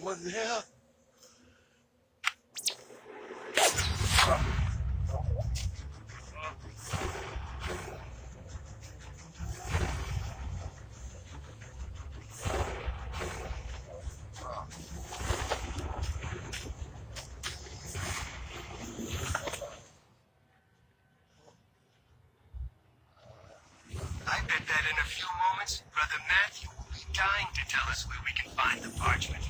anyone there? I bet that in a few moments, Brother Matthew will be dying to tell us where we can find the parchment.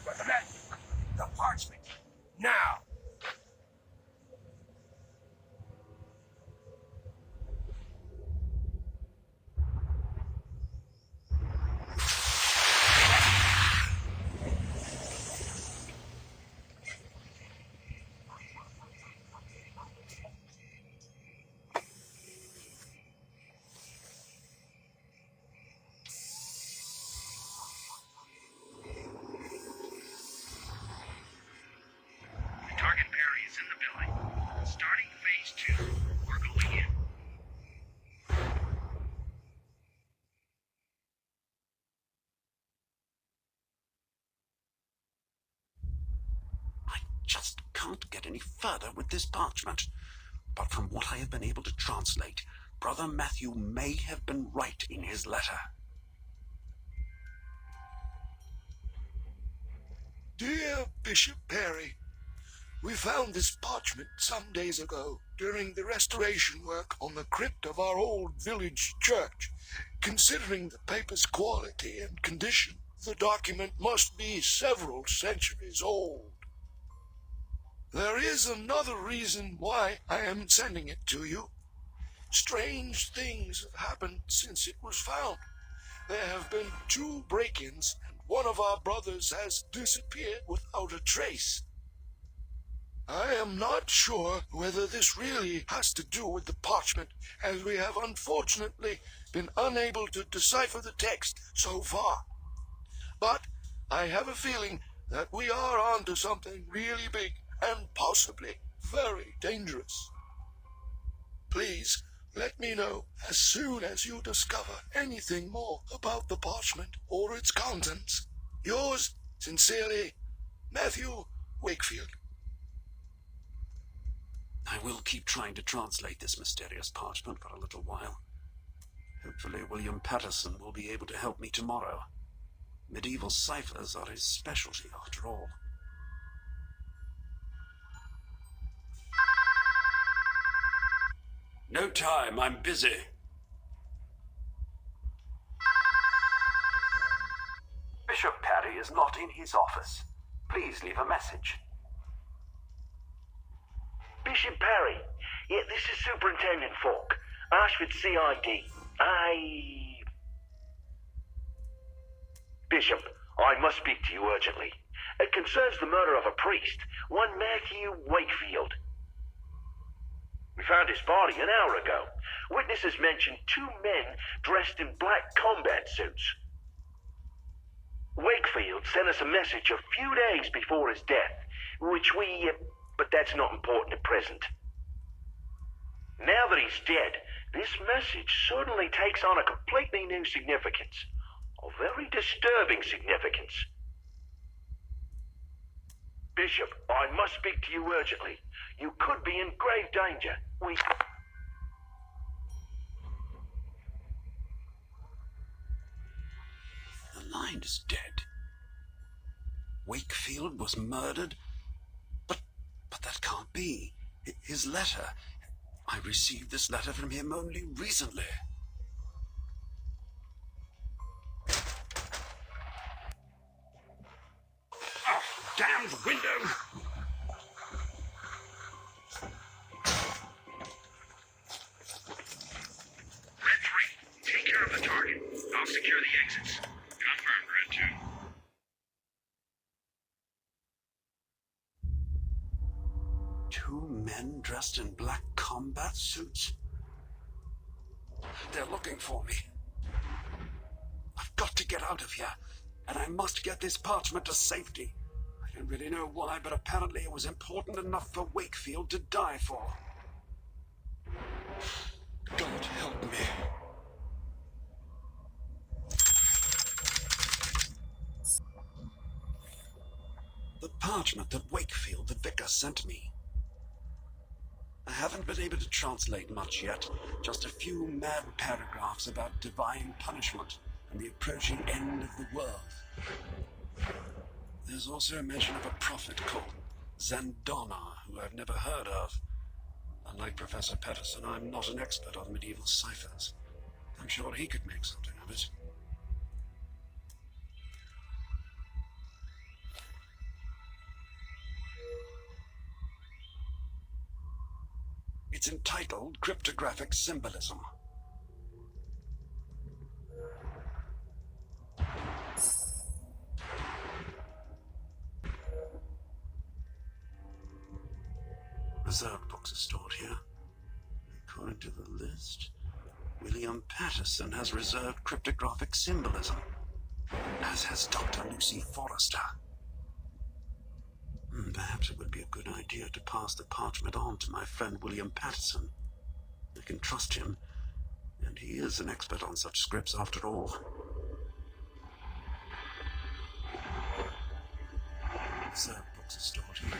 Brother Matthew, the parchment. Now! Target Perry is in the building. Starting phase 2. We're going in. I just can't get any further with this parchment. But from what I have been able to translate, Brother Matthew may have been right in his letter. Dear Bishop Perry, we found this parchment some days ago during the restoration work on the crypt of our old village church. Considering the paper's quality and condition, the document must be several centuries old. There is another reason why I am sending it to you. Strange things have happened since it was found. There have been 2 break-ins, and one of our brothers has disappeared without a trace. I am not sure whether this really has to do with the parchment, as we have unfortunately been unable to decipher the text so far. But I have a feeling that we are onto something really big and possibly very dangerous. Please let me know as soon as you discover anything more about the parchment or its contents. Yours sincerely, Matthew Wakefield. I will keep trying to translate this mysterious parchment for a little while. Hopefully William Patterson will be able to help me tomorrow. Medieval ciphers are his specialty, after all. No time, I'm busy. Bishop Perry is not in his office. Please leave a message. Bishop Perry. Yeah, this is Superintendent Falk. Ashford CID. Bishop, I must speak to you urgently. It concerns the murder of a priest, one Matthew Wakefield. We found his body an hour ago. Witnesses mentioned 2 men dressed in black combat suits. Wakefield sent us a message a few days before his death, which but that's not important at present. Now that he's dead, this message suddenly takes on a completely new significance. A very disturbing significance. Bishop, I must speak to you urgently. You could be in grave danger. The line is dead. Wakefield was murdered? But that can't be. His letter. I received this letter from him only recently. Oh, damn the window! Red 3, take care of the target. I'll secure the exits. Confirmed, Red 2. Two men dressed in black combat suits? They're looking for me. I've got to get out of here, and I must get this parchment to safety. I don't really know why, but apparently it was important enough for Wakefield to die for. God help me. parchment that Wakefield, the vicar, sent me. I haven't been able to translate much yet, just a few mad paragraphs about divine punishment and the approaching end of the world. There's also a mention of a prophet called Zandona, who I've never heard of. Unlike Professor Patterson, I'm not an expert on medieval ciphers. I'm sure he could make something of it. It's entitled Cryptographic Symbolism. Reserved books are stored here. According to the list, William Patterson has reserved cryptographic symbolism, as has Dr. Lucy Forrester. Perhaps it would be a good idea to pass the parchment on to my friend William Patterson. I can trust him, and he is an expert on such scripts after all. Reserved books are stored here.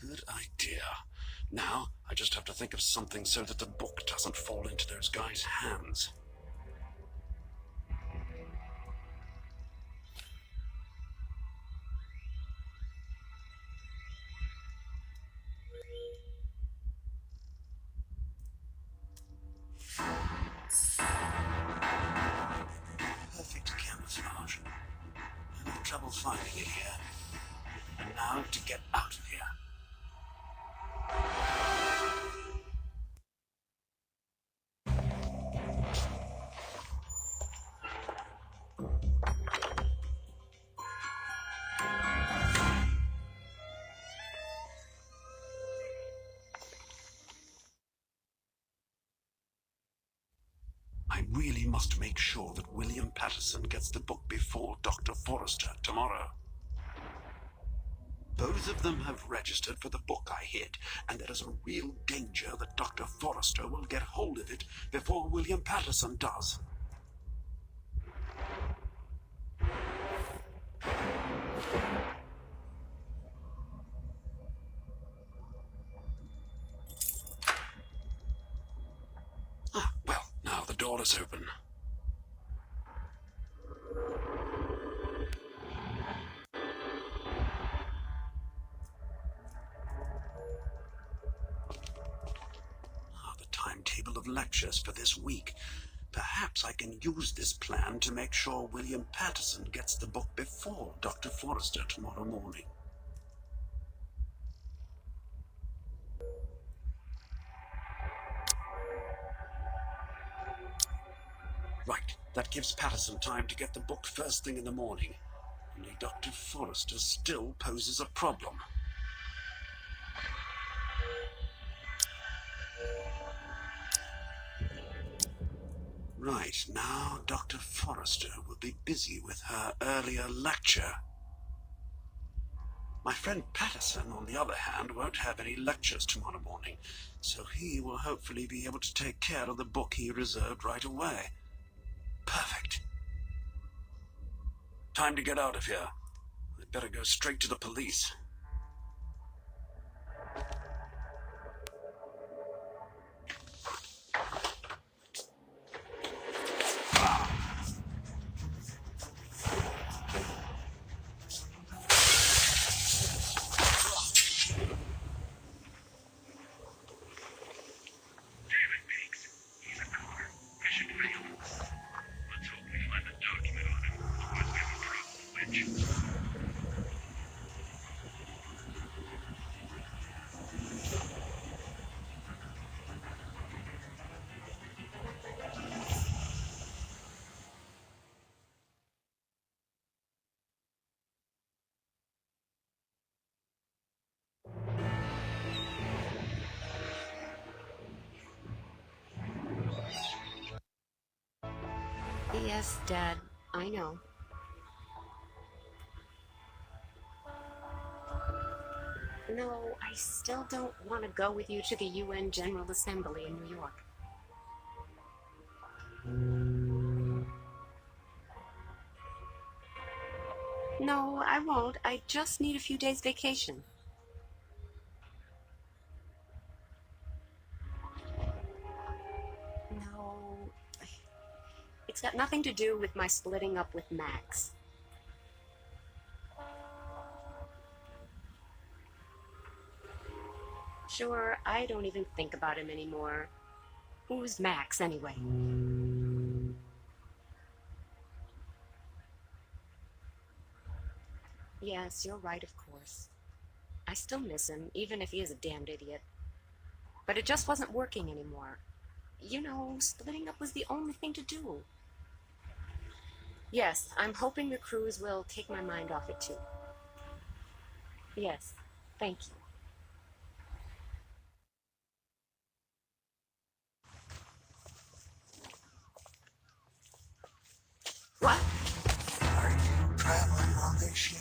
Good idea. Now, I just have to think of something so that the book doesn't fall into those guys' hands. Perfect camouflage. I had trouble finding it here. And now to get out of here. I really must make sure that William Patterson gets the book before Dr. Forrester tomorrow. Both of them have registered for the book I hid, and there is a real danger that Dr. Forrester will get hold of it before William Patterson does. Well, now the door is open. The timetable of lectures for this week. Perhaps I can use this plan to make sure William Patterson gets the book before Dr. Forrester tomorrow morning. Right, that gives Patterson time to get the book first thing in the morning. Only Dr. Forrester still poses a problem. Right, now Dr. Forrester will be busy with her earlier lecture. My friend Patterson, on the other hand, won't have any lectures tomorrow morning, so he will hopefully be able to take care of the book he reserved right away. Perfect. Time to get out of here. I'd better go straight to the police. Yes, Dad, I know. No, I still don't want to go with you to the UN General Assembly in New York. No, I won't. I just need a few days vacation. No, it's got nothing to do with my splitting up with Max. Sure, I don't even think about him anymore. Who's Max, anyway? Yes, you're right, of course. I still miss him, even if he is a damned idiot. But it just wasn't working anymore. You know, splitting up was the only thing to do. Yes, I'm hoping the cruise will take my mind off it too. Yes, thank you. What? Are you traveling on this ship?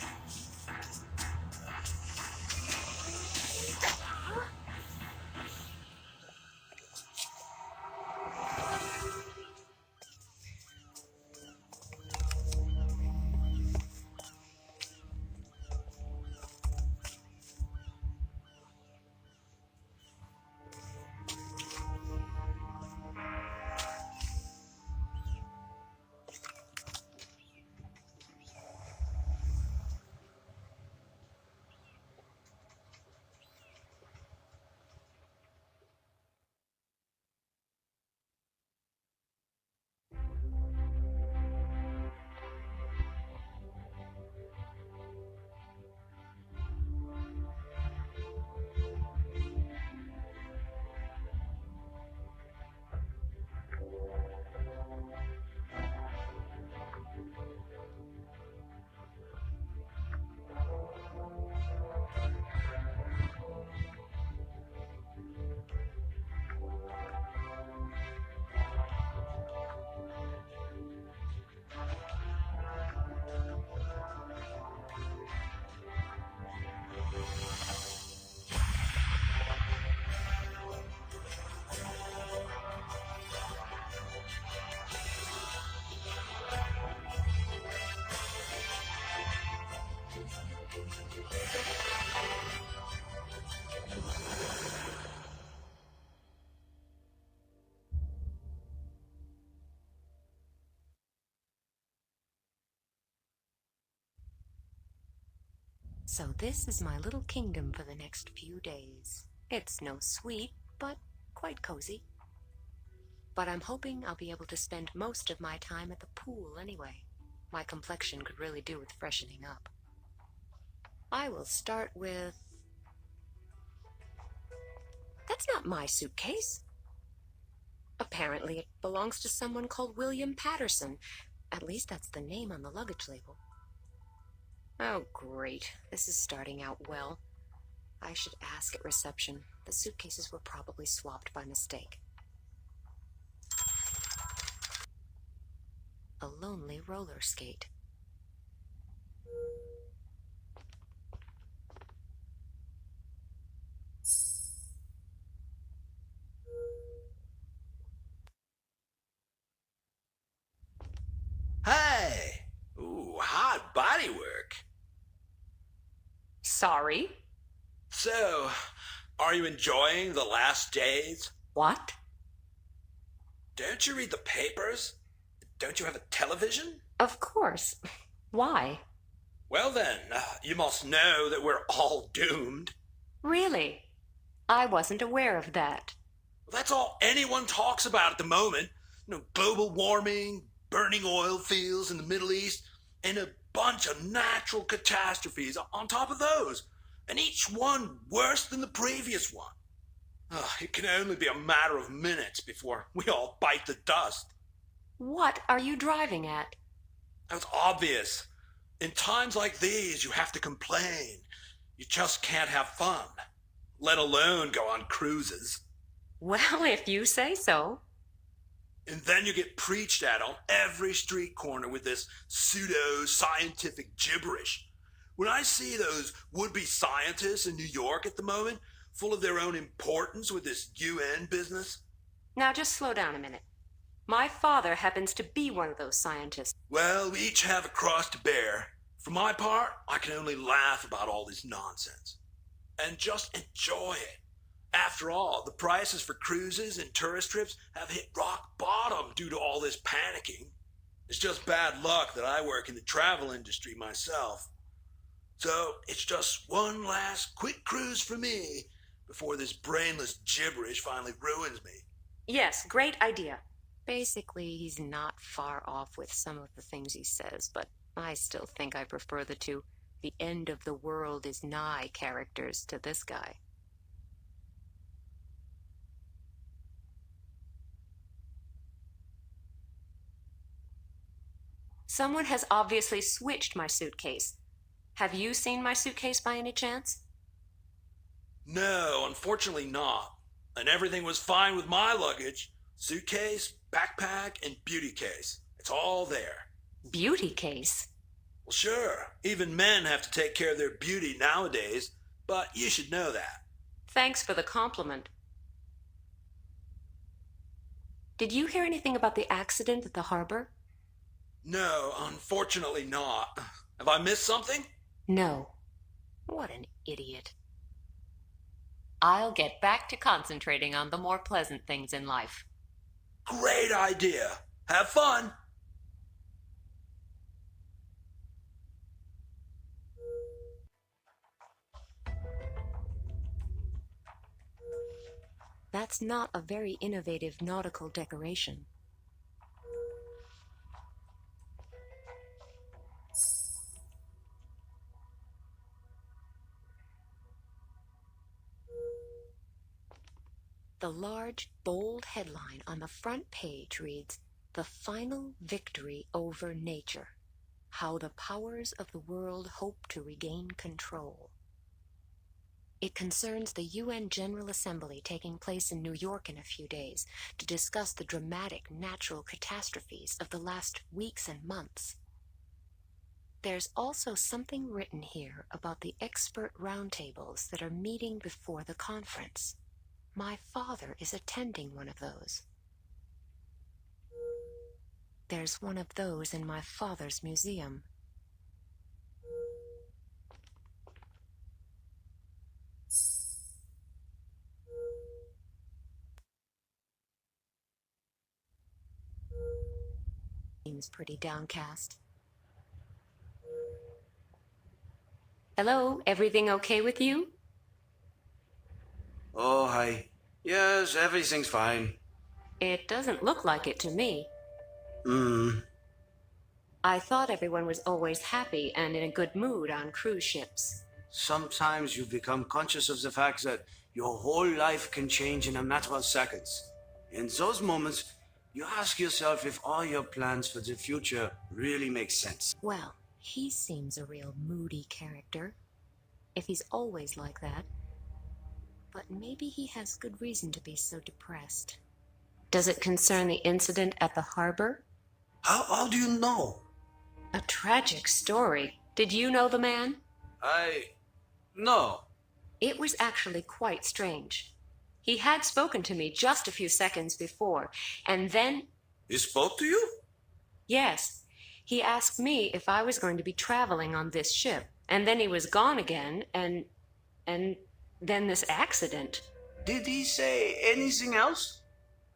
So this is my little kingdom for the next few days. It's no suite, but quite cozy. But I'm hoping I'll be able to spend most of my time at the pool anyway. My complexion could really do with freshening up. I will start with... That's not my suitcase. Apparently it belongs to someone called William Patterson. At least that's the name on the luggage label. Oh, great. This is starting out well. I should ask at reception. The suitcases were probably swapped by mistake. A lonely roller skate. Hey! Ooh, hot body work. Sorry? So, are you enjoying the last days? What? Don't you read the papers? Don't you have a television? Of course. Why? Well then, you must know that we're all doomed. Really? I wasn't aware of that. That's all anyone talks about at the moment. Global warming, burning oil fields in the Middle East, and a bunch of natural catastrophes on top of those, and each one worse than the previous one. It can only be a matter of minutes before we all bite the dust. What are you driving at? That's obvious. In times like these, you have to complain. You just can't have fun, let alone go on cruises. Well, if you say so. And then you get preached at on every street corner with this pseudo-scientific gibberish. When I see those would-be scientists in New York at the moment, full of their own importance with this UN business. Now just slow down a minute. My father happens to be one of those scientists. Well, we each have a cross to bear. For my part, I can only laugh about all this nonsense and just enjoy it. After all, the prices for cruises and tourist trips have hit rock bottom due to all this panicking. It's just bad luck that I work in the travel industry myself. So it's just one last quick cruise for me before this brainless gibberish finally ruins me. Yes, great idea. Basically, he's not far off with some of the things he says, but I still think I prefer the two "the end of the world is nigh" characters to this guy. Someone has obviously switched my suitcase. Have you seen my suitcase by any chance? No, unfortunately not. And everything was fine with my luggage. Suitcase, backpack, and beauty case. It's all there. Beauty case? Well, sure. Even men have to take care of their beauty nowadays, but you should know that. Thanks for the compliment. Did you hear anything about the accident at the harbor? No, unfortunately not. Have I missed something? No. What an idiot. I'll get back to concentrating on the more pleasant things in life. Great idea. Have fun. That's not a very innovative nautical decoration. The large, bold headline on the front page reads, "The Final Victory Over Nature. How the Powers of the World Hope to Regain Control." It concerns the UN General Assembly taking place in New York in a few days to discuss the dramatic natural catastrophes of the last weeks and months. There's also something written here about the expert roundtables that are meeting before the conference. My father is attending one of those. There's one of those in my father's museum. Seems pretty downcast. Hello, everything okay with you? Oh, hi. Yes, everything's fine. It doesn't look like it to me. Hmm. I thought everyone was always happy and in a good mood on cruise ships. Sometimes you become conscious of the fact that your whole life can change in a matter of seconds. In those moments, you ask yourself if all your plans for the future really make sense. Well, he seems a real moody character. If he's always like that. But maybe he has good reason to be so depressed. Does it concern the incident at the harbor? How do you know? A tragic story. Did you know the man? No. It was actually quite strange. He had spoken to me just a few seconds before, and then... He spoke to you? Yes. He asked me if I was going to be traveling on this ship, and then he was gone again, and then this accident. Did he say anything else?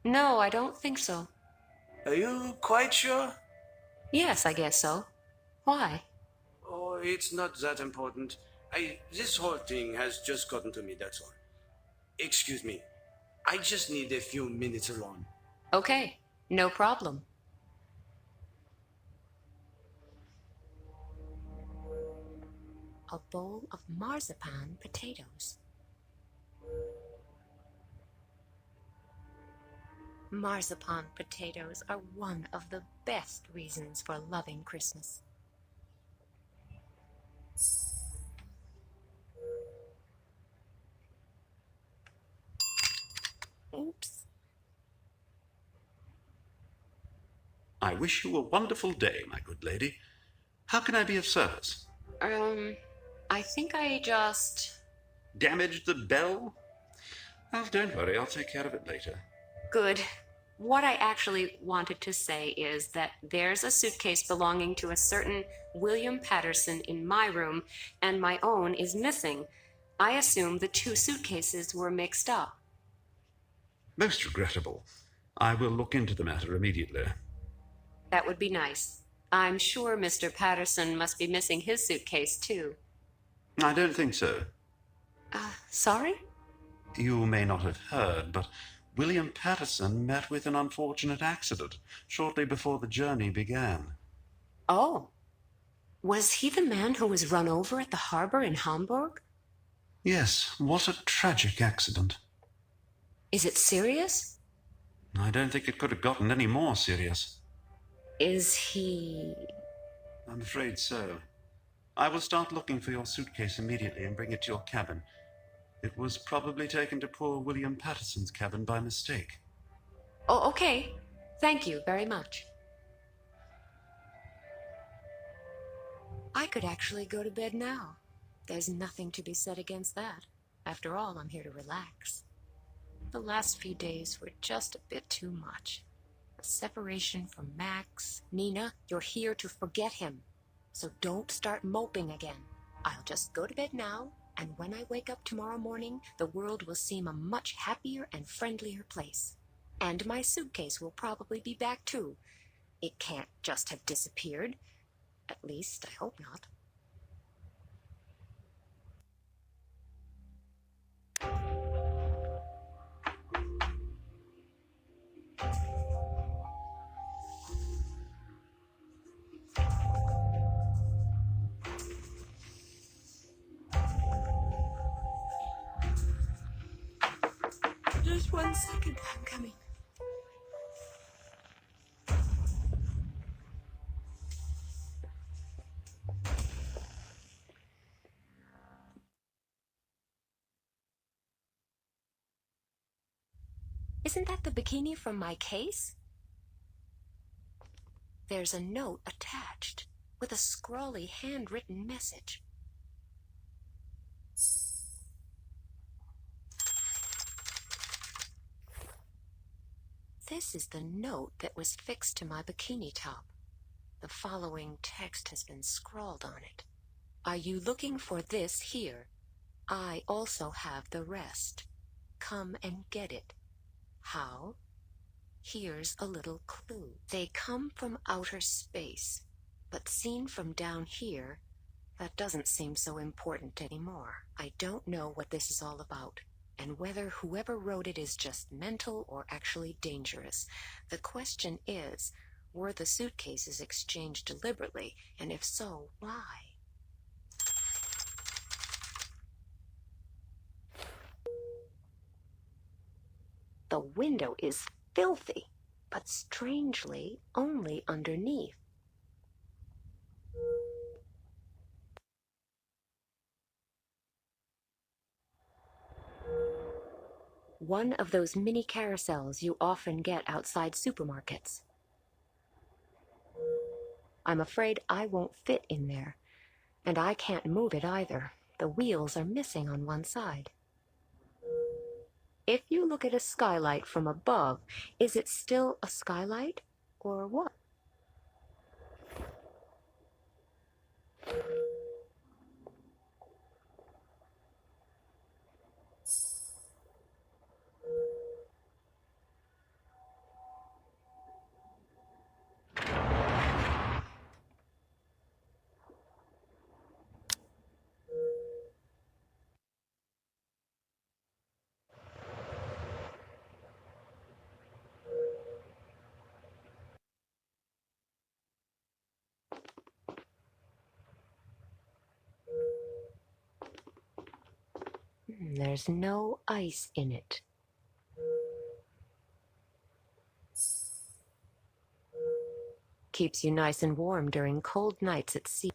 No, I don't think so. Are you quite sure? Yes, I guess so. Why? Oh, it's not that important. This whole thing has just gotten to me, that's all. Excuse me. I just need a few minutes alone. Okay, no problem. A bowl of marzipan potatoes. Marzipan potatoes are one of the best reasons for loving Christmas. Oops. I wish you a wonderful day, my good lady. How can I be of service? I think I just... Damaged the bell? Oh, don't worry, I'll take care of it later. Good. What I actually wanted to say is that there's a suitcase belonging to a certain William Patterson in my room, and my own is missing. I assume the two suitcases were mixed up. Most regrettable. I will look into the matter immediately. That would be nice. I'm sure Mr. Patterson must be missing his suitcase, too. I don't think so. Sorry? You may not have heard, but William Patterson met with an unfortunate accident shortly before the journey began. Oh. Was he the man who was run over at the harbor in Hamburg? Yes, what a tragic accident. Is it serious? I don't think it could have gotten any more serious. Is he... I'm afraid so. I will start looking for your suitcase immediately and bring it to your cabin. It was probably taken to poor William Patterson's cabin by mistake. Oh, okay. Thank you very much. I could actually go to bed now. There's nothing to be said against that. After all, I'm here to relax. The last few days were just a bit too much. A separation from Max. Nina, you're here to forget him. So don't start moping again. I'll just go to bed now, and when I wake up tomorrow morning, the world will seem a much happier and friendlier place. And my suitcase will probably be back too. It can't just have disappeared. At least, I hope not. Just 1 second, I'm coming. Isn't that the bikini from my case? There's a note attached with a scrawly handwritten message. This is the note that was fixed to my bikini top. The following text has been scrawled on it. Are you looking for this here? I also have the rest. Come and get it. How? Here's a little clue. They come from outer space, but seen from down here, that doesn't seem so important anymore. I don't know what this is all about, and whether whoever wrote it is just mental or actually dangerous. The question is, were the suitcases exchanged deliberately, and if so, why? The window is filthy, but strangely only underneath. One of those mini carousels you often get outside supermarkets. I'm afraid I won't fit in there, and I can't move it either. The wheels are missing on one side. If you look at a skylight from above, is it still a skylight, or what? There's no ice in it. Keeps you nice and warm during cold nights at sea.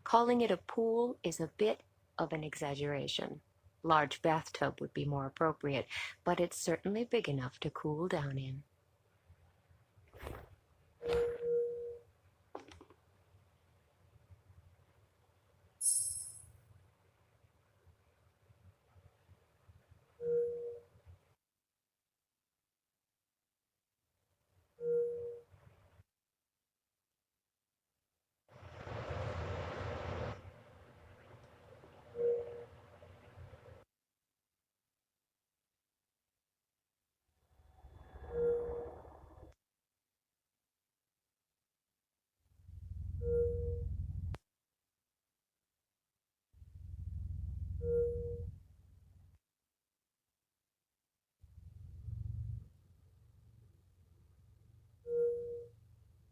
Calling it a pool is a bit of an exaggeration. Large bathtub would be more appropriate, but it's certainly big enough to cool down in.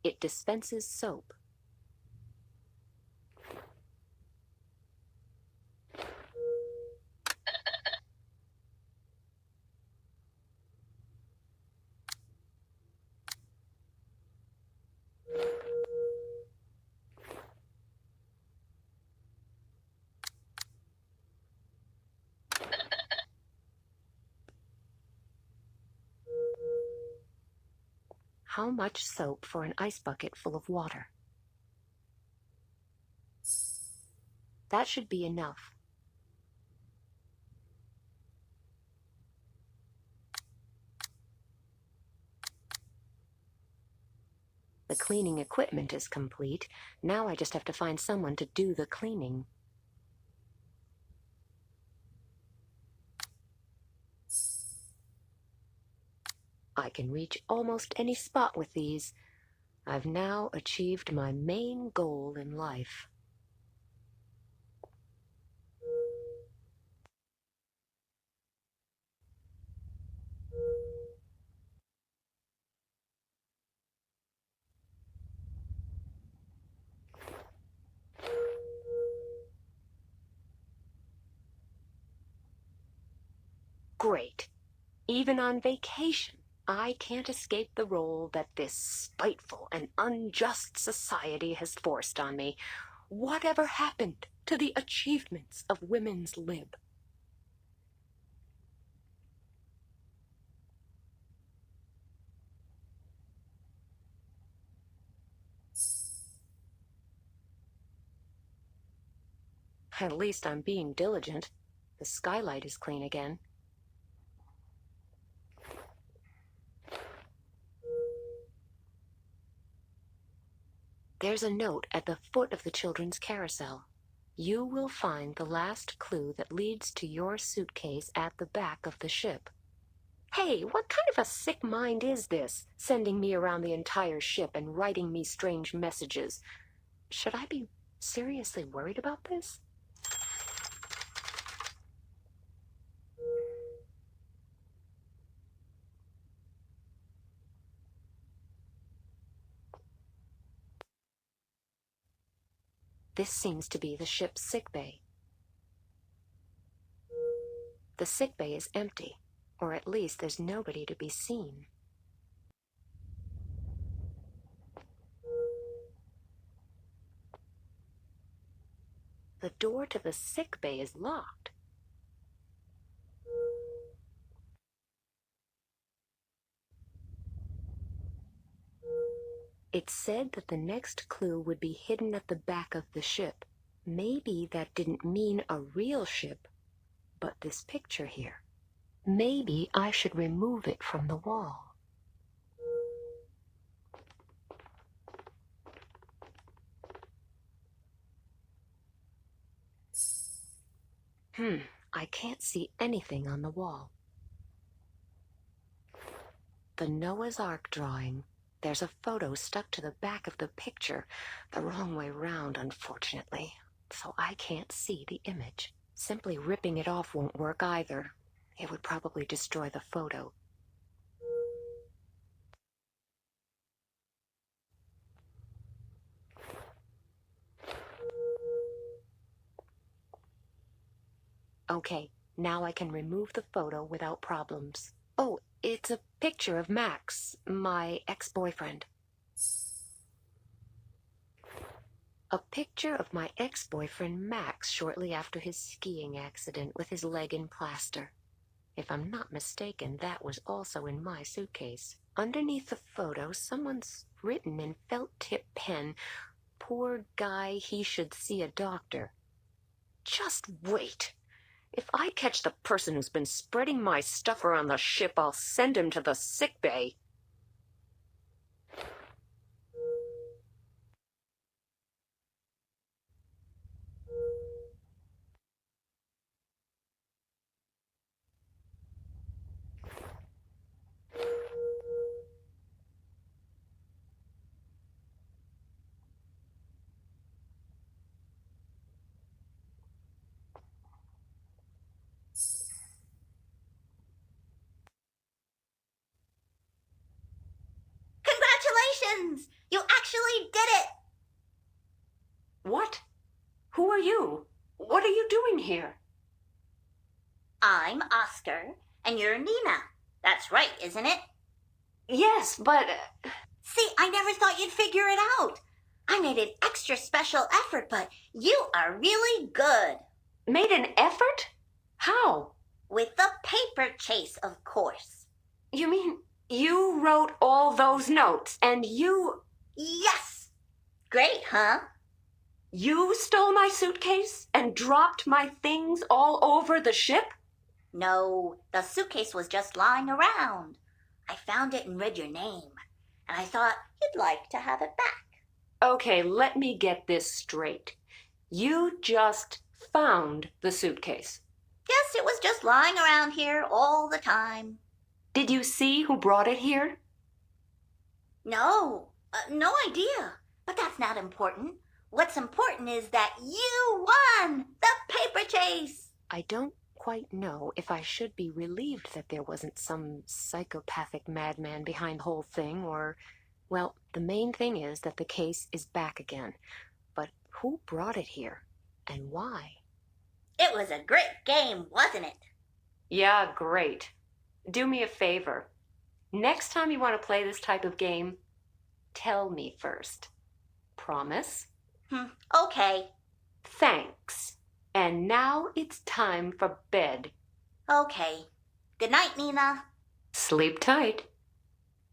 It dispenses soap. How much soap for an ice bucket full of water? That should be enough. The cleaning equipment is complete. Now I just have to find someone to do the cleaning. I can reach almost any spot with these. I've now achieved my main goal in life. Great. Even on vacation, I can't escape the role that this spiteful and unjust society has forced on me. Whatever happened to the achievements of women's lib? At least I'm being diligent. The skylight is clean again. There's a note at the foot of the children's carousel. You will find the last clue that leads to your suitcase at the back of the ship. Hey, what kind of a sick mind is this, sending me around the entire ship and writing me strange messages? Should I be seriously worried about this? This seems to be the ship's sickbay. The sickbay is empty, or at least there's nobody to be seen. The door to the sickbay is locked. It said that the next clue would be hidden at the back of the ship. Maybe that didn't mean a real ship, but this picture here. Maybe I should remove it from the wall. I can't see anything on the wall. The Noah's Ark drawing. There's a photo stuck to the back of the picture, the wrong way round, unfortunately, so I can't see the image. Simply ripping it off won't work either. It would probably destroy the photo. Okay, now I can remove the photo without problems. Oh, it's a picture of Max, my ex-boyfriend. A picture of my ex-boyfriend Max shortly after his skiing accident with his leg in plaster. If I'm not mistaken, that was also in my suitcase. Underneath the photo, someone's written in felt-tip pen, "Poor guy, he should see a doctor." Just wait. If I catch the person who's been spreading my stuff around the ship, I'll send him to the sick bay. Congratulations! You actually did it! What? Who are you? What are you doing here? I'm Oscar, and you're Nina. That's right, isn't it? Yes, but... See, I never thought you'd figure it out. I made an extra special effort, but you are really good. Made an effort? How? With the paper chase, of course. You mean you wrote all those notes, and you... Yes! Great, huh? You stole my suitcase and dropped my things all over the ship? No, the suitcase was just lying around. I found it and read your name, and I thought you'd like to have it back. Okay, let me get this straight. You just found the suitcase. Yes, it was just lying around here all the time. Did you see who brought it here? No, no idea. But that's not important. What's important is that you won the paper chase. I don't quite know if I should be relieved that there wasn't some psychopathic madman behind the whole thing, or... Well, the main thing is that the case is back again. But who brought it here? And why? It was a great game, wasn't it? Yeah, great. Do me a favor. Next time you want to play this type of game, tell me first. Promise? Okay. Thanks. And now it's time for bed. Okay. Good night, Nina. Sleep tight.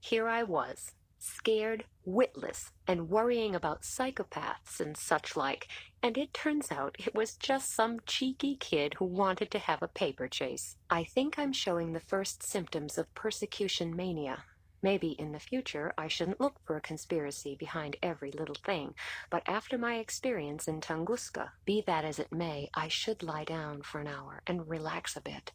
Here I was, scared witless and worrying about psychopaths and such like, and it turns out it was just some cheeky kid who wanted to have a paper chase. I think I'm showing the first symptoms of persecution mania. Maybe in the future I shouldn't look for a conspiracy behind every little thing, but after my experience in Tunguska, be that as it may, I should lie down for an hour and relax a bit.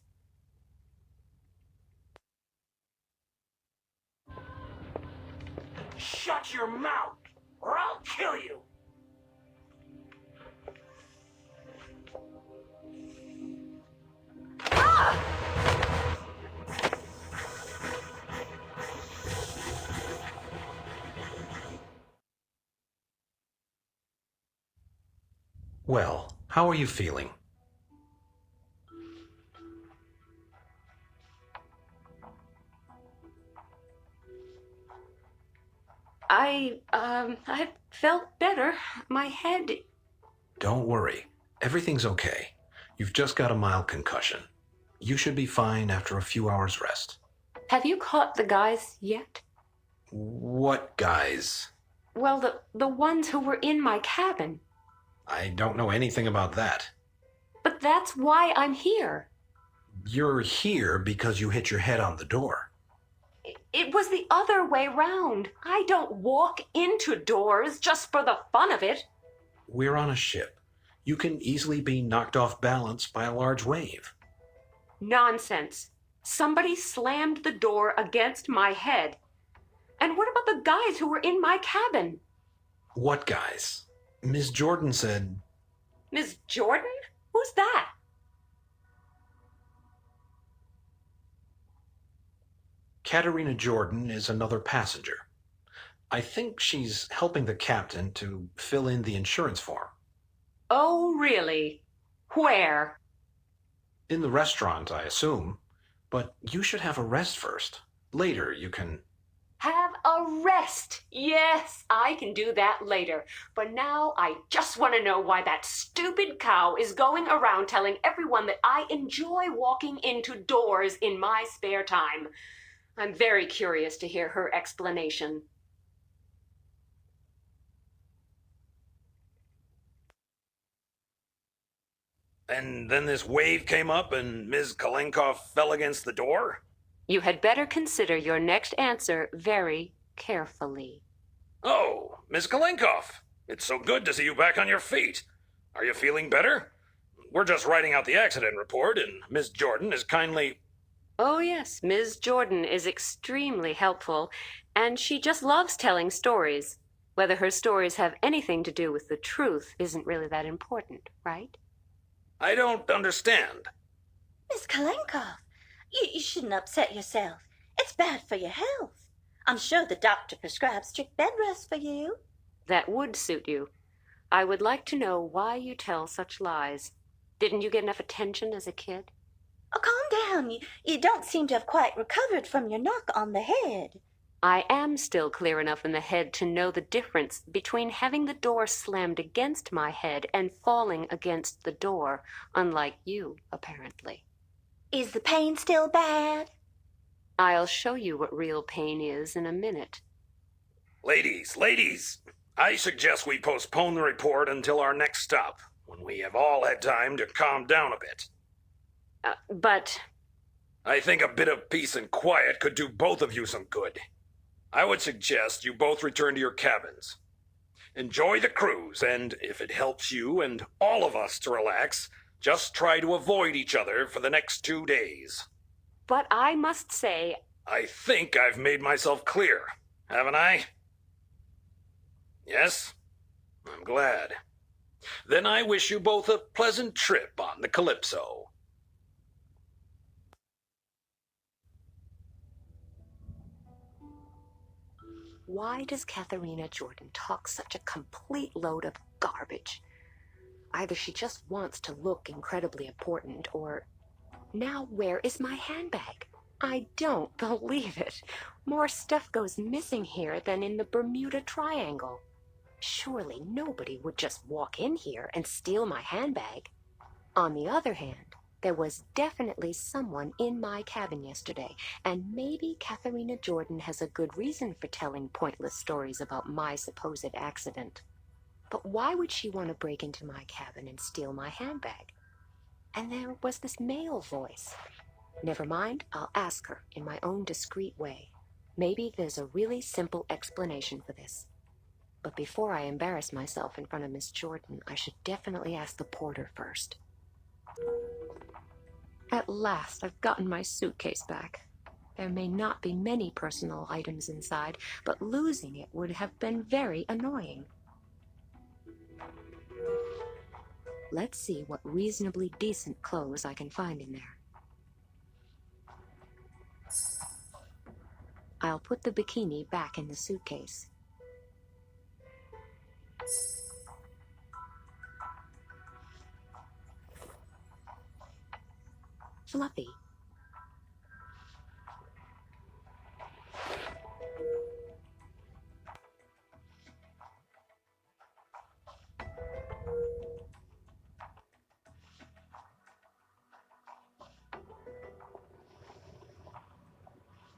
Shut your mouth, or I'll kill you! Well, how are you feeling? I felt better. My head... Don't worry. Everything's okay. You've just got a mild concussion. You should be fine after a few hours rest. Have you caught the guys yet? What guys? Well, the ones who were in my cabin. I don't know anything about that. But that's why I'm here. You're here because you hit your head on the door. It was the other way round. I don't walk into doors just for the fun of it. We're on a ship. You can easily be knocked off balance by a large wave. Nonsense. Somebody slammed the door against my head. And what about the guys who were in my cabin? What guys? Miss Jordan said... Miss Jordan? Who's that? Katerina Jordan is another passenger. I think she's helping the captain to fill in the insurance form. Oh, really? Where? In the restaurant, I assume. But you should have a rest first. Later, you can... Have a rest. Yes, I can do that later. For now, I just want to know why that stupid cow is going around telling everyone that I enjoy walking into doors in my spare time. I'm very curious to hear her explanation. And then this wave came up and Ms. Kalenkow fell against the door? You had better consider your next answer very carefully. Oh, Ms. Kalenkow, it's so good to see you back on your feet. Are you feeling better? We're just writing out the accident report, and Miss Jordan is kindly... Oh, yes, Ms. Jordan is extremely helpful, and she just loves telling stories. Whether her stories have anything to do with the truth isn't really that important, right? I don't understand. Miss Kalenkow, you shouldn't upset yourself. It's bad for your health. I'm sure the doctor prescribed strict bed rest for you. That would suit you. I would like to know why you tell such lies. Didn't you get enough attention as a kid? Oh, calm down. You don't seem to have quite recovered from your knock on the head. I am still clear enough in the head to know the difference between having the door slammed against my head and falling against the door, unlike you, apparently. Is the pain still bad? I'll show you what real pain is in a minute. Ladies, I suggest we postpone the report until our next stop, when we have all had time to calm down a bit. But... I think a bit of peace and quiet could do both of you some good. I would suggest you both return to your cabins. Enjoy the cruise, and if it helps you and all of us to relax, just try to avoid each other for the next 2 days. But I must say... I think I've made myself clear, haven't I? Yes? I'm glad. Then I wish you both a pleasant trip on the Calypso. Why does Katharina Jordan talk such a complete load of garbage? Either she just wants to look incredibly important, or... Now where is my handbag? I don't believe it. More stuff goes missing here than in the Bermuda Triangle. Surely nobody would just walk in here and steal my handbag. On the other hand, there was definitely someone in my cabin yesterday, and maybe Katharina Jordan has a good reason for telling pointless stories about my supposed accident. But why would she want to break into my cabin and steal my handbag? And there was this male voice. Never mind, I'll ask her in my own discreet way. Maybe there's a really simple explanation for this. But before I embarrass myself in front of Miss Jordan, I should definitely ask the porter first. At last, I've gotten my suitcase back. There may not be many personal items inside, but losing it would have been very annoying. Let's see what reasonably decent clothes I can find in there. I'll put the bikini back in the suitcase. Fluffy.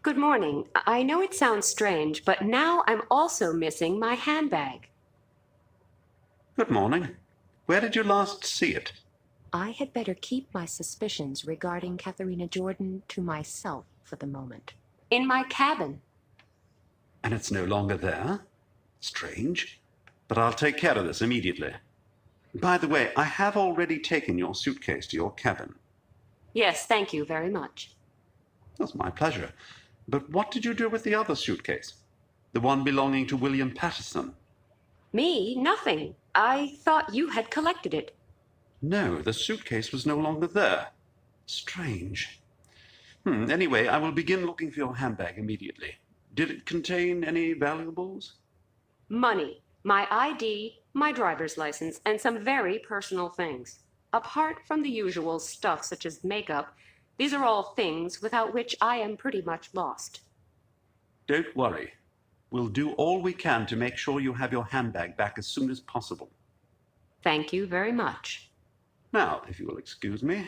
Good morning. I know it sounds strange, but now I'm also missing my handbag. Good morning. Where did you last see it? I had better keep my suspicions regarding Katharina Jordan to myself for the moment. In my cabin. And it's no longer there? Strange. But I'll take care of this immediately. By the way, I have already taken your suitcase to your cabin. Yes, thank you very much. That's my pleasure. But what did you do with the other suitcase? The one belonging to William Patterson? Me? Nothing. I thought you had collected it. No, the suitcase was no longer there. Strange. Anyway, I will begin looking for your handbag immediately. Did it contain any valuables? Money, my ID, my driver's license, and some very personal things. Apart from the usual stuff such as makeup, these are all things without which I am pretty much lost. Don't worry. We'll do all we can to make sure you have your handbag back as soon as possible. Thank you very much. Now, if you will excuse me.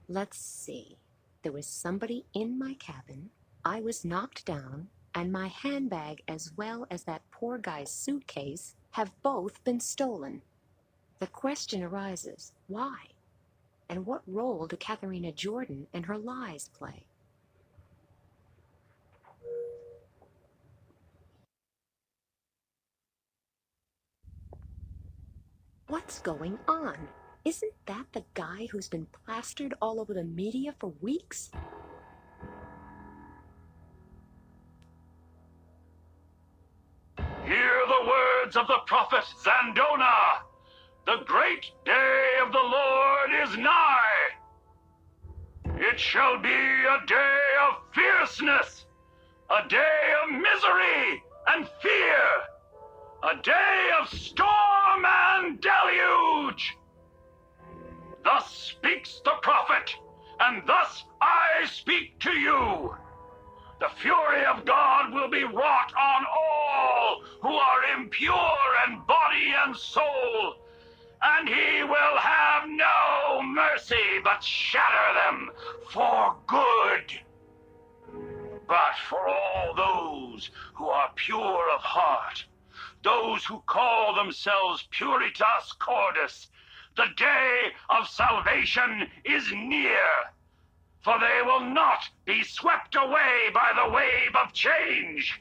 Let's see. There was somebody in my cabin, I was knocked down, and my handbag as well as that poor guy's suitcase have both been stolen. The question arises, why? And what role do Katharina Jordan and her lies play? What's going on? Isn't that the guy who's been plastered all over the media for weeks? Hear the words of the prophet Zandona. The great day of the Lord is nigh. It shall be a day of fierceness, a day of misery and fear, a day of storm and deluge. Thus speaks the prophet, and thus I speak to you. The fury of God will be wrought on all who are impure in body and soul, and he will have no mercy but shatter them for good. But for all those who are pure of heart, those who call themselves Puritas Cordis, the day of salvation is near, for they will not be swept away by the wave of change.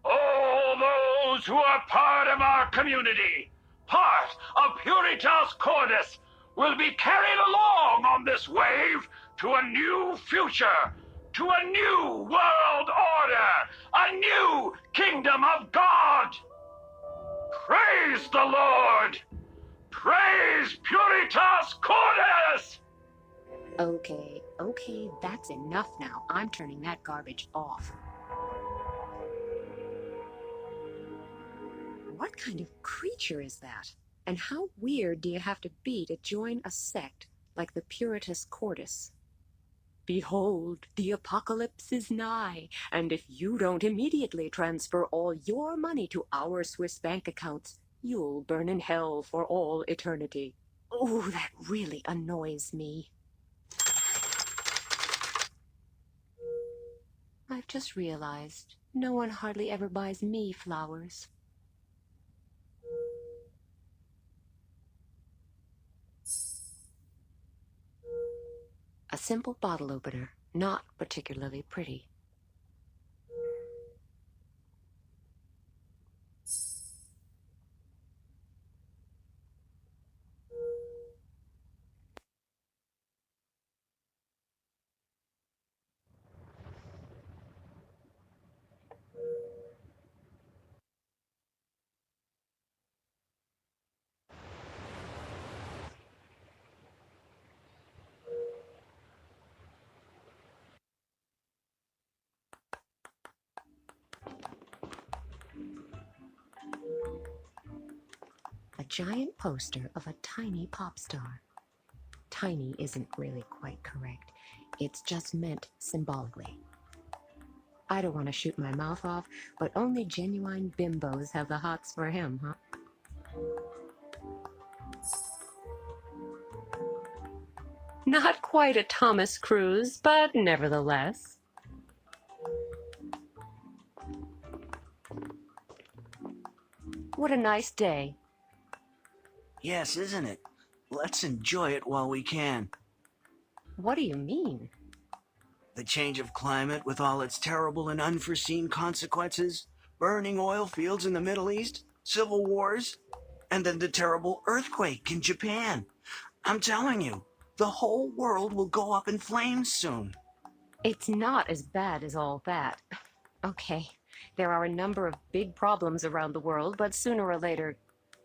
All those who are part of our community, part of Puritas Cordis, will be carried along on this wave to a new future, to a new world order, a new kingdom of God. Praise the Lord! Praise Puritas Cordis! Okay, that's enough now. I'm turning that garbage off. What kind of creature is that? And how weird do you have to be to join a sect like the Puritas Cordis? Behold, the apocalypse is nigh, and if you don't immediately transfer all your money to our Swiss bank accounts, you'll burn in hell for all eternity. Oh, that really annoys me. I've just realized no one hardly ever buys me flowers. A simple bottle opener, not particularly pretty. A giant poster of a tiny pop star. Tiny isn't really quite correct. It's just meant symbolically. I don't want to shoot my mouth off, but only genuine bimbos have the hots for him, huh? Not quite a Thomas Cruise, but nevertheless. What a nice day. Yes, isn't it? Let's enjoy it while we can. What do you mean? The change of climate with all its terrible and unforeseen consequences, burning oil fields in the Middle East, civil wars, and then the terrible earthquake in Japan. I'm telling you, the whole world will go up in flames soon. It's not as bad as all that. Okay, there are a number of big problems around the world, but sooner or later...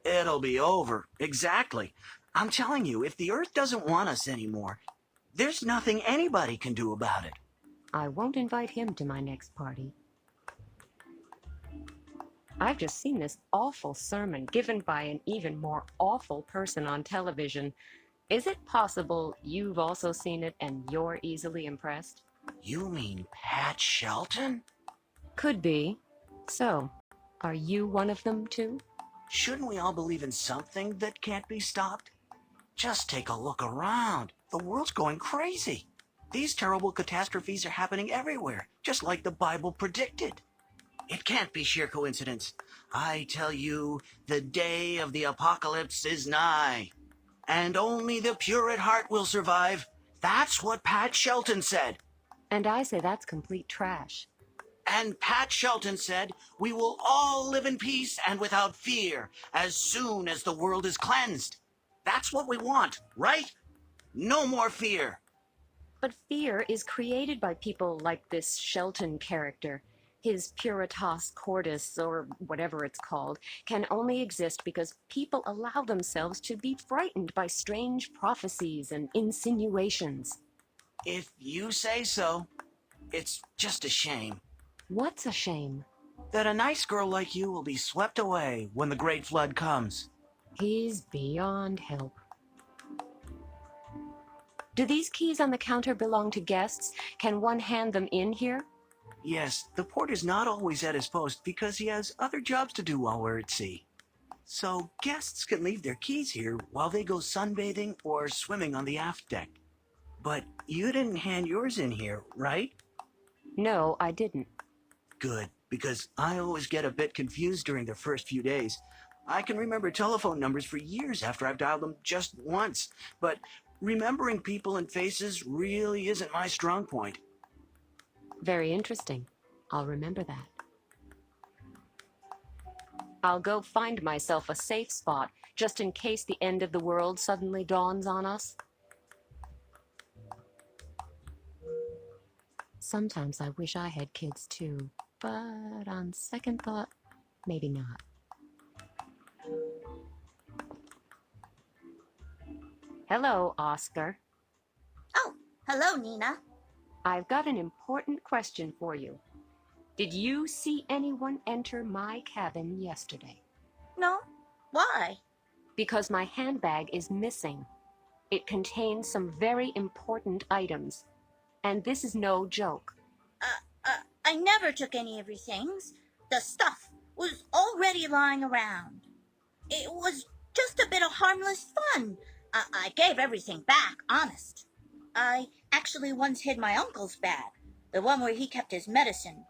It'll be over. Exactly. I'm telling you, if the Earth doesn't want us anymore, there's nothing anybody can do about it. I won't invite him to my next party. I've just seen this awful sermon given by an even more awful person on television. Is it possible you've also seen it and you're easily impressed? You mean Pat Shelton? Could be. So, are you one of them too? Shouldn't we all believe in something that can't be stopped? Just take a look around. The world's going crazy. These terrible catastrophes are happening everywhere, just like the Bible predicted. It can't be sheer coincidence. I tell you, the day of the apocalypse is nigh, and only the pure at heart will survive. That's what Pat Shelton said. And I say that's complete trash. And Pat Shelton said, we will all live in peace and without fear as soon as the world is cleansed. That's what we want, right? No more fear. But fear is created by people like this Shelton character. His Puritas Cordis, or whatever it's called, can only exist because people allow themselves to be frightened by strange prophecies and insinuations. If you say so. It's just a shame. What's a shame? That a nice girl like you will be swept away when the great flood comes. He's beyond help. Do these keys on the counter belong to guests? Can one hand them in here? Yes, the porter's not always at his post because he has other jobs to do while we're at sea. So guests can leave their keys here while they go sunbathing or swimming on the aft deck. But you didn't hand yours in here, right? No, I didn't. Good, because I always get a bit confused during the first few days. I can remember telephone numbers for years after I've dialed them just once, but remembering people and faces really isn't my strong point. Very interesting. I'll remember that. I'll go find myself a safe spot, just in case the end of the world suddenly dawns on us. Sometimes I wish I had kids too, but on second thought, maybe not. Hello, Oscar. Oh, hello, Nina. I've got an important question for you. Did you see anyone enter my cabin yesterday? No? Why? Because my handbag is missing. It contains some very important items. And this is no joke. I never took any of your things. The stuff was already lying around. It was just a bit of harmless fun. I gave everything back, honest. I actually once hid my uncle's bag, the one where he kept his medicine.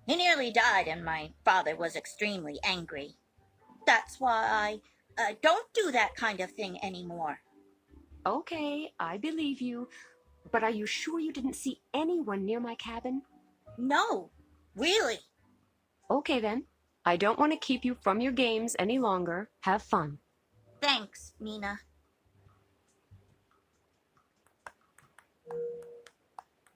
He nearly died, and my father was extremely angry. That's why I don't do that kind of thing anymore. Okay, I believe you. But are you sure you didn't see anyone near my cabin? No, really. Okay then. I don't want to keep you from your games any longer. Have fun. Thanks, Nina.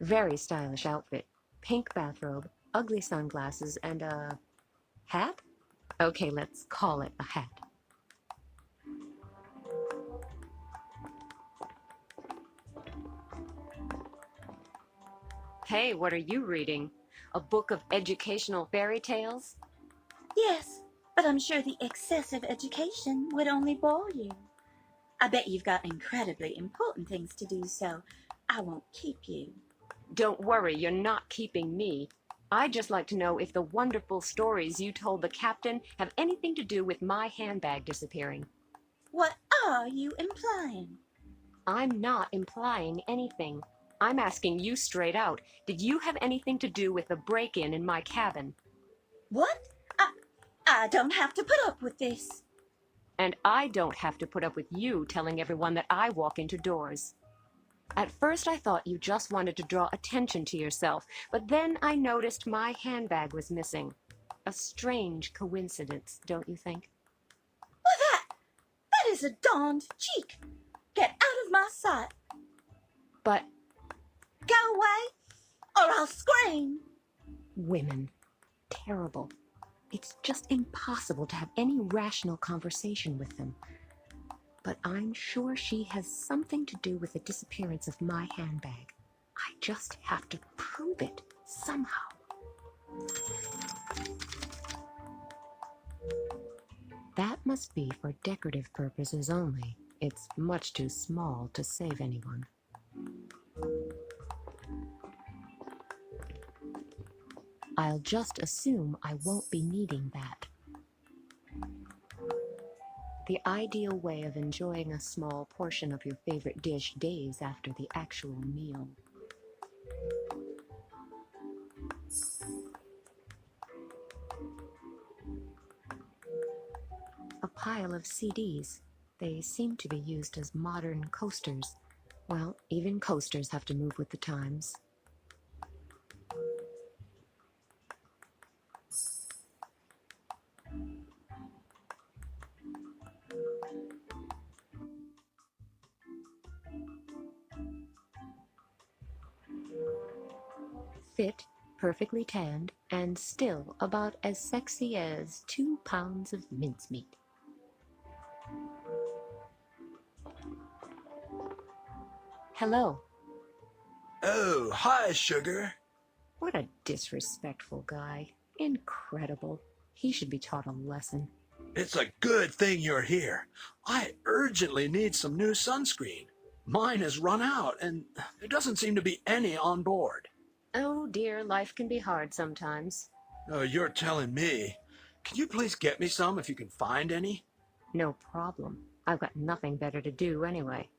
Very stylish outfit. Pink bathrobe, ugly sunglasses, and a hat? Okay, let's call it a hat. Hey, what are you reading? A book of educational fairy tales? Yes, but I'm sure the excessive education would only bore you. I bet you've got incredibly important things to do, so I won't keep you. Don't worry, you're not keeping me. I'd just like to know if the wonderful stories you told the captain have anything to do with my handbag disappearing. What are you implying? I'm not implying anything. I'm asking you straight out. Did you have anything to do with the break-in in my cabin? What? I don't have to put up with this. And I don't have to put up with you telling everyone that I walk into doors. At first I thought you just wanted to draw attention to yourself, but then I noticed my handbag was missing. A strange coincidence, don't you think? Well, that is a darned cheek. Get out of my sight. But Go away, or I'll scream. women, terrible. It's just impossible to have any rational conversation with them. But I'm sure she has something to do with the disappearance of my handbag. I just have to prove it somehow. That must be for decorative purposes only. It's much too small to save anyone. I'll just assume I won't be needing that. The ideal way of enjoying a small portion of your favorite dish days after the actual meal. A pile of CDs. They seem to be used as modern coasters. Well, even coasters have to move with the times. Fit, perfectly tanned, and still about as sexy as 2 pounds of mincemeat. Hello. Oh, hi, sugar. What a disrespectful guy. Incredible. He should be taught a lesson. It's a good thing you're here. I urgently need some new sunscreen. Mine has run out, and there doesn't seem to be any on board. Oh dear, life can be hard sometimes. Oh, you're telling me. Can you please get me some if you can find any? No problem. I've got nothing better to do anyway.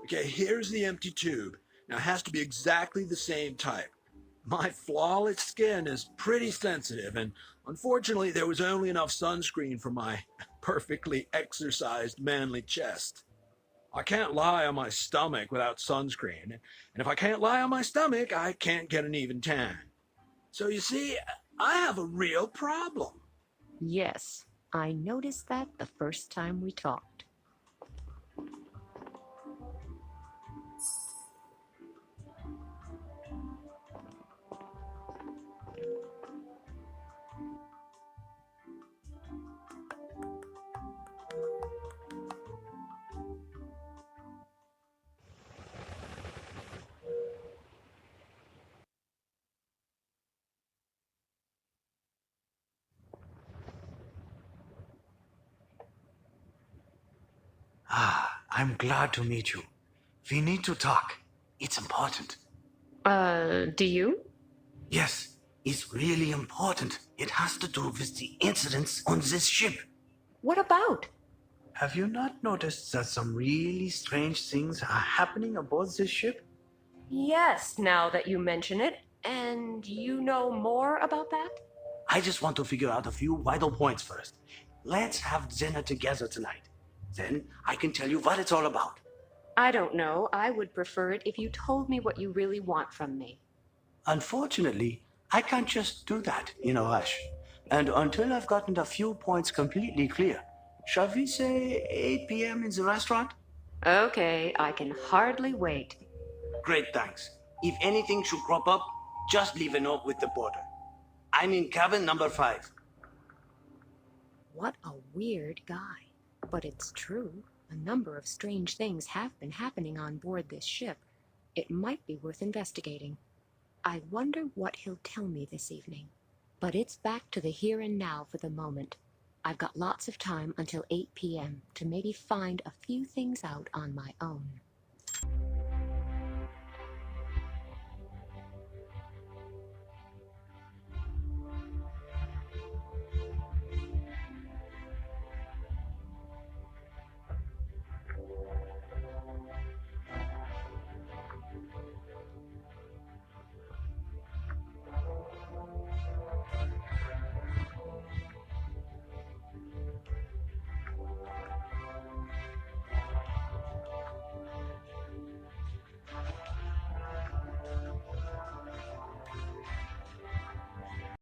Okay, here's the empty tube. Now, it has to be exactly the same type. My flawless skin is pretty sensitive, and unfortunately, there was only enough sunscreen for my perfectly exercised manly chest. I can't lie on my stomach without sunscreen, and if I can't lie on my stomach, I can't get an even tan. So you see, I have a real problem. Yes, I noticed that the first time we talked. I'm glad to meet you. We need to talk. It's important. Do you? Yes, it's really important. It has to do with the incidents on this ship. What about? Have you not noticed that some really strange things are happening aboard this ship? Yes, now that you mention it. And you know more about that? I just want to figure out a few vital points first. Let's have dinner together tonight. Then I can tell you what it's all about. I don't know. I would prefer it if you told me what you really want from me. Unfortunately, I can't just do that in a rush. And until I've gotten a few points completely clear, shall we say 8 p.m. in the restaurant? Okay, I can hardly wait. Great, thanks. If anything should crop up, just leave a note with the porter. I'm in cabin number 5. What a weird guy. But it's true. A number of strange things have been happening on board this ship. It might be worth investigating. I wonder what he'll tell me this evening. But it's back to the here and now for the moment. I've got lots of time until 8 p.m. to maybe find a few things out on my own.